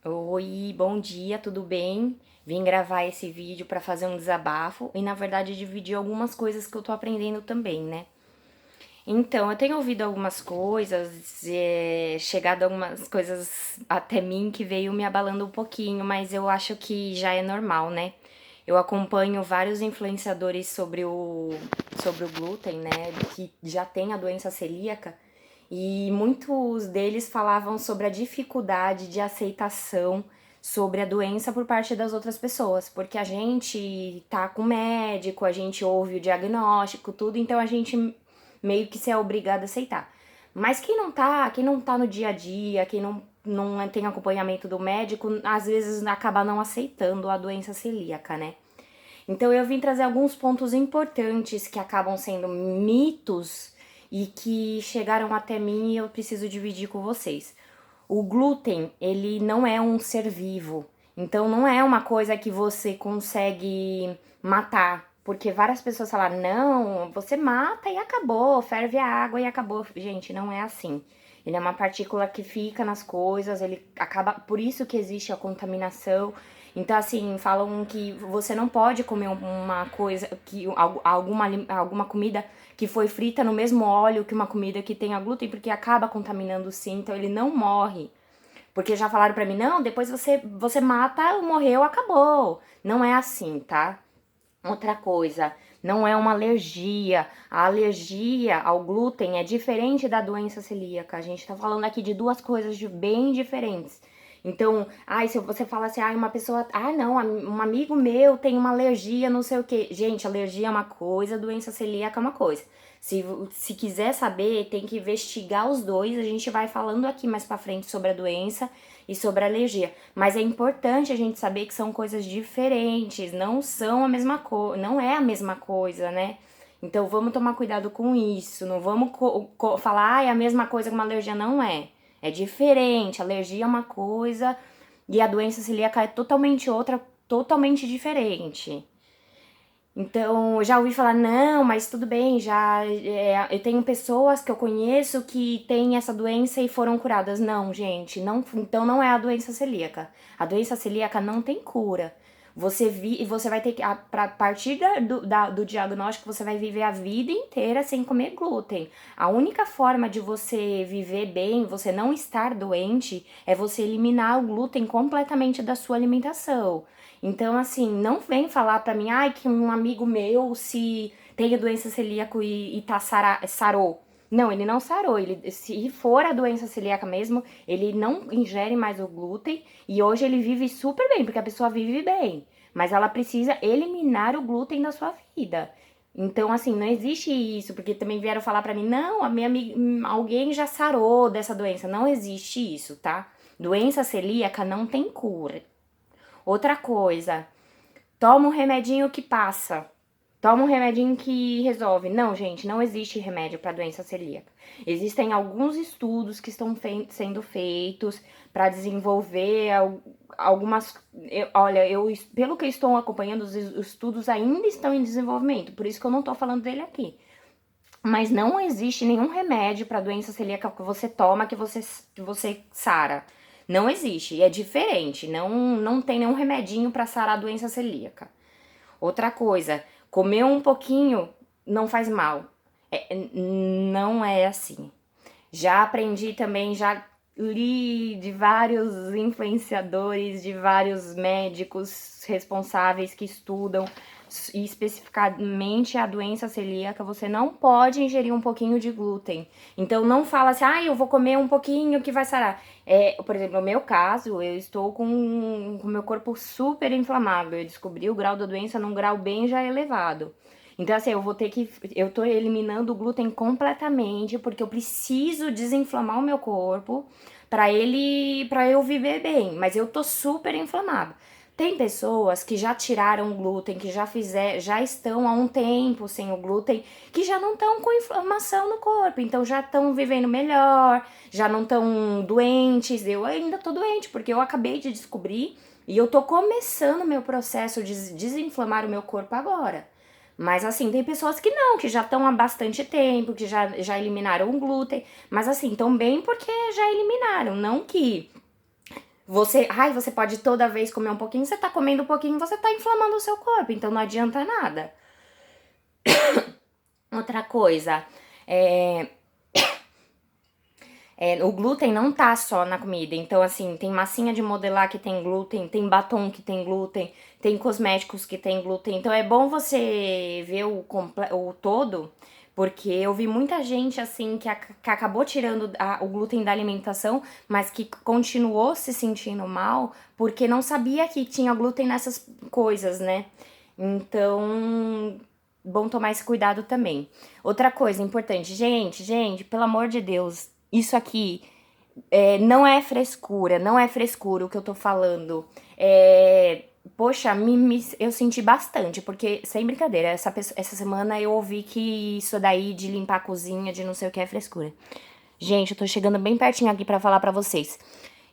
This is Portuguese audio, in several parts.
Oi, bom dia, tudo bem? Vim gravar esse vídeo para fazer um desabafo e, na verdade, dividir algumas coisas que eu tô aprendendo também, né? Então, eu tenho ouvido algumas coisas, chegado algumas coisas até mim que veio me abalando um pouquinho, mas eu acho que já é normal, né? Eu acompanho vários influenciadores sobre o glúten, né? Que já tem a doença celíaca, e muitos deles falavam sobre a dificuldade de aceitação sobre a doença por parte das outras pessoas, porque a gente tá com o médico, a gente ouve o diagnóstico, tudo, então a gente meio que se é obrigado a aceitar. Mas quem não tá no dia a dia, quem não tem acompanhamento do médico, às vezes acaba não aceitando a doença celíaca, né? Então eu vim trazer alguns pontos importantes que acabam sendo mitos e que chegaram até mim e eu preciso dividir com vocês. O glúten, ele não é um ser vivo. Então não é uma coisa que você consegue matar, porque várias pessoas falaram: "Não, você mata e acabou, ferve a água e acabou". Gente, não é assim. Ele é uma partícula que fica nas coisas, ele acaba, por isso que existe a contaminação. Então, assim, falam que você não pode comer uma coisa, alguma comida que foi frita no mesmo óleo que uma comida que tenha glúten, porque acaba contaminando sim, então ele não morre. Porque já falaram pra mim, não, depois você mata, morreu, acabou. Não é assim, tá? Outra coisa, não é uma alergia. A alergia ao glúten é diferente da doença celíaca. A gente tá falando aqui de duas coisas bem diferentes. Então, se você fala assim, uma pessoa, não, um amigo meu tem uma alergia, não sei o quê. Gente, alergia é uma coisa, doença celíaca é uma coisa. Se quiser saber, tem que investigar os dois. A gente vai falando aqui mais pra frente sobre a doença e sobre a alergia. Mas é importante a gente saber que são coisas diferentes, não são a mesma coisa, não é a mesma coisa, né? Então vamos tomar cuidado com isso. Não vamos falar, é a mesma coisa que uma alergia. Não é. É diferente. Alergia é uma coisa e a doença celíaca é totalmente outra, totalmente diferente. Então, eu já ouvi falar, não, mas tudo bem, eu tenho pessoas que eu conheço que têm essa doença e foram curadas. Não, gente, não, então não é a doença celíaca. A doença celíaca não tem cura. Você vai ter que, a partir do diagnóstico, você vai viver a vida inteira sem comer glúten. A única forma de você viver bem, você não estar doente, é você eliminar o glúten completamente da sua alimentação. Então, assim, não vem falar pra mim, que um amigo meu se tem a doença celíaca e sarou. Não, ele não sarou. Se for a doença celíaca mesmo, ele não ingere mais o glúten e hoje ele vive super bem, porque a pessoa vive bem. Mas ela precisa eliminar o glúten da sua vida. Então, assim, não existe isso, porque também vieram falar pra mim, não, a minha amiga, alguém já sarou dessa doença. Não existe isso, tá? Doença celíaca não tem cura. Outra coisa, toma um remedinho que passa. Toma um remedinho que resolve. Não, gente, não existe remédio para doença celíaca. Existem alguns estudos que estão sendo feitos para desenvolver algumas. Pelo que eu estou acompanhando, os estudos ainda estão em desenvolvimento, por isso que eu não estou falando dele aqui. Mas não existe nenhum remédio para doença celíaca que você toma que você sara. Não existe, é diferente. Não tem nenhum remedinho para sarar a doença celíaca. Outra coisa, comer um pouquinho não faz mal. Não é assim. Já aprendi também, já li de vários influenciadores, de vários médicos responsáveis que estudam especificamente a doença celíaca, você não pode ingerir um pouquinho de glúten. Então não fala assim, eu vou comer um pouquinho que vai sarar. Por exemplo, no meu caso, eu estou com o meu corpo super inflamável. Eu descobri o grau da doença num grau bem já elevado. Então, assim, eu tô eliminando o glúten completamente, porque eu preciso desinflamar o meu corpo para eu viver bem, mas eu tô super inflamada. Tem pessoas que já tiraram o glúten, que já estão há um tempo sem o glúten, que já não estão com inflamação no corpo, então já estão vivendo melhor, já não estão doentes. Eu ainda tô doente, porque eu acabei de descobrir e eu tô começando o meu processo de desinflamar o meu corpo agora. Mas assim, tem pessoas que não, que já estão há bastante tempo, que já eliminaram o glúten, mas assim, estão bem porque já eliminaram, não que Você pode toda vez comer um pouquinho, você tá comendo um pouquinho, você tá inflamando o seu corpo, então não adianta nada. Outra coisa, é, o glúten não tá só na comida. Então, assim, tem massinha de modelar que tem glúten, tem batom que tem glúten, tem cosméticos que tem glúten. Então, é bom você ver o todo, porque eu vi muita gente, assim, que acabou tirando o glúten da alimentação, mas que continuou se sentindo mal porque não sabia que tinha glúten nessas coisas, né? Então, bom tomar esse cuidado também. Outra coisa importante, gente, pelo amor de Deus, isso aqui não é frescura, não é frescura o que eu tô falando. Poxa, eu senti bastante, porque, sem brincadeira, essa semana eu ouvi que isso daí de limpar a cozinha, de não sei o que é frescura. Gente, eu tô chegando bem pertinho aqui pra falar pra vocês.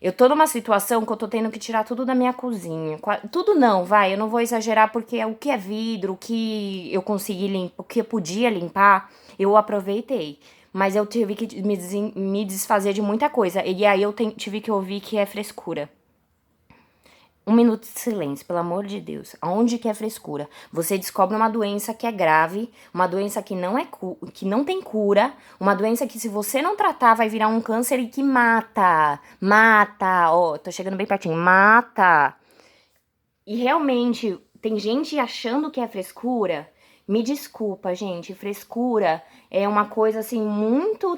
Eu tô numa situação que eu tô tendo que tirar tudo da minha cozinha. Tudo não, vai, eu não vou exagerar porque o que é vidro, o que eu consegui limpar, o que eu podia limpar, eu aproveitei. Mas eu tive que me desfazer de muita coisa. E aí eu tive que ouvir que é frescura. Um minuto de silêncio, pelo amor de Deus. Aonde que é frescura? Você descobre uma doença que é grave, uma doença que que não tem cura, uma doença que se você não tratar vai virar um câncer e que mata. Mata. Ó, tô chegando bem pertinho. Mata. E realmente, tem gente achando que é frescura. Me desculpa, gente, frescura é uma coisa assim muito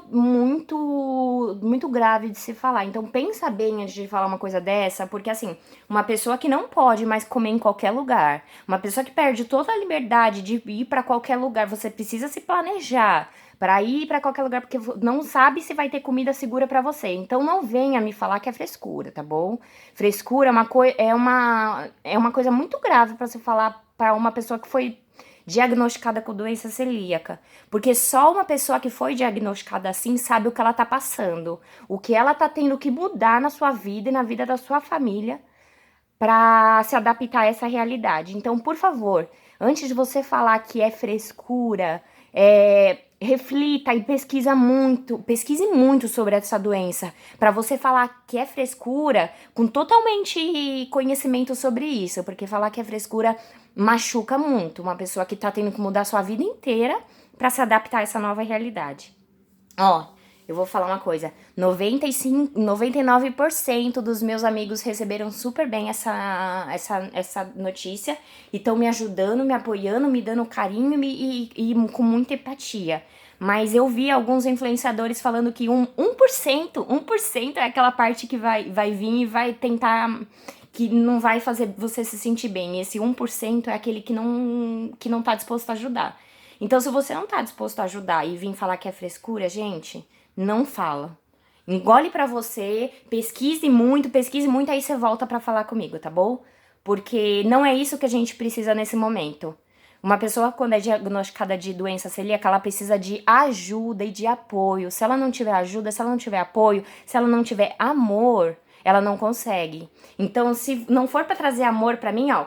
grave de se falar. Então pensa bem antes de falar uma coisa dessa, porque assim, uma pessoa que não pode mais comer em qualquer lugar, uma pessoa que perde toda a liberdade de ir pra qualquer lugar, você precisa se planejar pra ir pra qualquer lugar porque não sabe se vai ter comida segura pra você. Então não venha me falar que é frescura, tá bom? Frescura é uma coisa muito grave pra se falar pra uma pessoa que foi diagnosticada com doença celíaca, porque só uma pessoa que foi diagnosticada assim sabe o que ela tá passando, o que ela tá tendo que mudar na sua vida e na vida da sua família para se adaptar a essa realidade. Então, por favor, antes de você falar que é frescura, reflita e pesquise muito sobre essa doença, para você falar que é frescura com totalmente conhecimento sobre isso, porque falar que é frescura machuca muito uma pessoa que tá tendo que mudar sua vida inteira para se adaptar a essa nova realidade. Ó, eu vou falar uma coisa, 99% dos meus amigos receberam super bem essa notícia e estão me ajudando, me apoiando, me dando carinho e com muita empatia. Mas eu vi alguns influenciadores falando que 1% é aquela parte que vai vir e vai tentar, que não vai fazer você se sentir bem. E esse 1% é aquele que não tá disposto a ajudar. Então, se você não tá disposto a ajudar e vir falar que é frescura, gente, não fala. Engole pra você, pesquise muito, aí você volta pra falar comigo, tá bom? Porque não é isso que a gente precisa nesse momento. Uma pessoa, quando é diagnosticada de doença celíaca, ela precisa de ajuda e de apoio. Se ela não tiver ajuda, se ela não tiver apoio, se ela não tiver amor, ela não consegue. Então, se não for pra trazer amor pra mim, ó,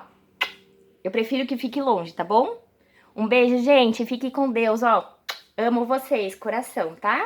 eu prefiro que fique longe, tá bom? Um beijo, gente. Fique com Deus, ó. Amo vocês, coração, tá?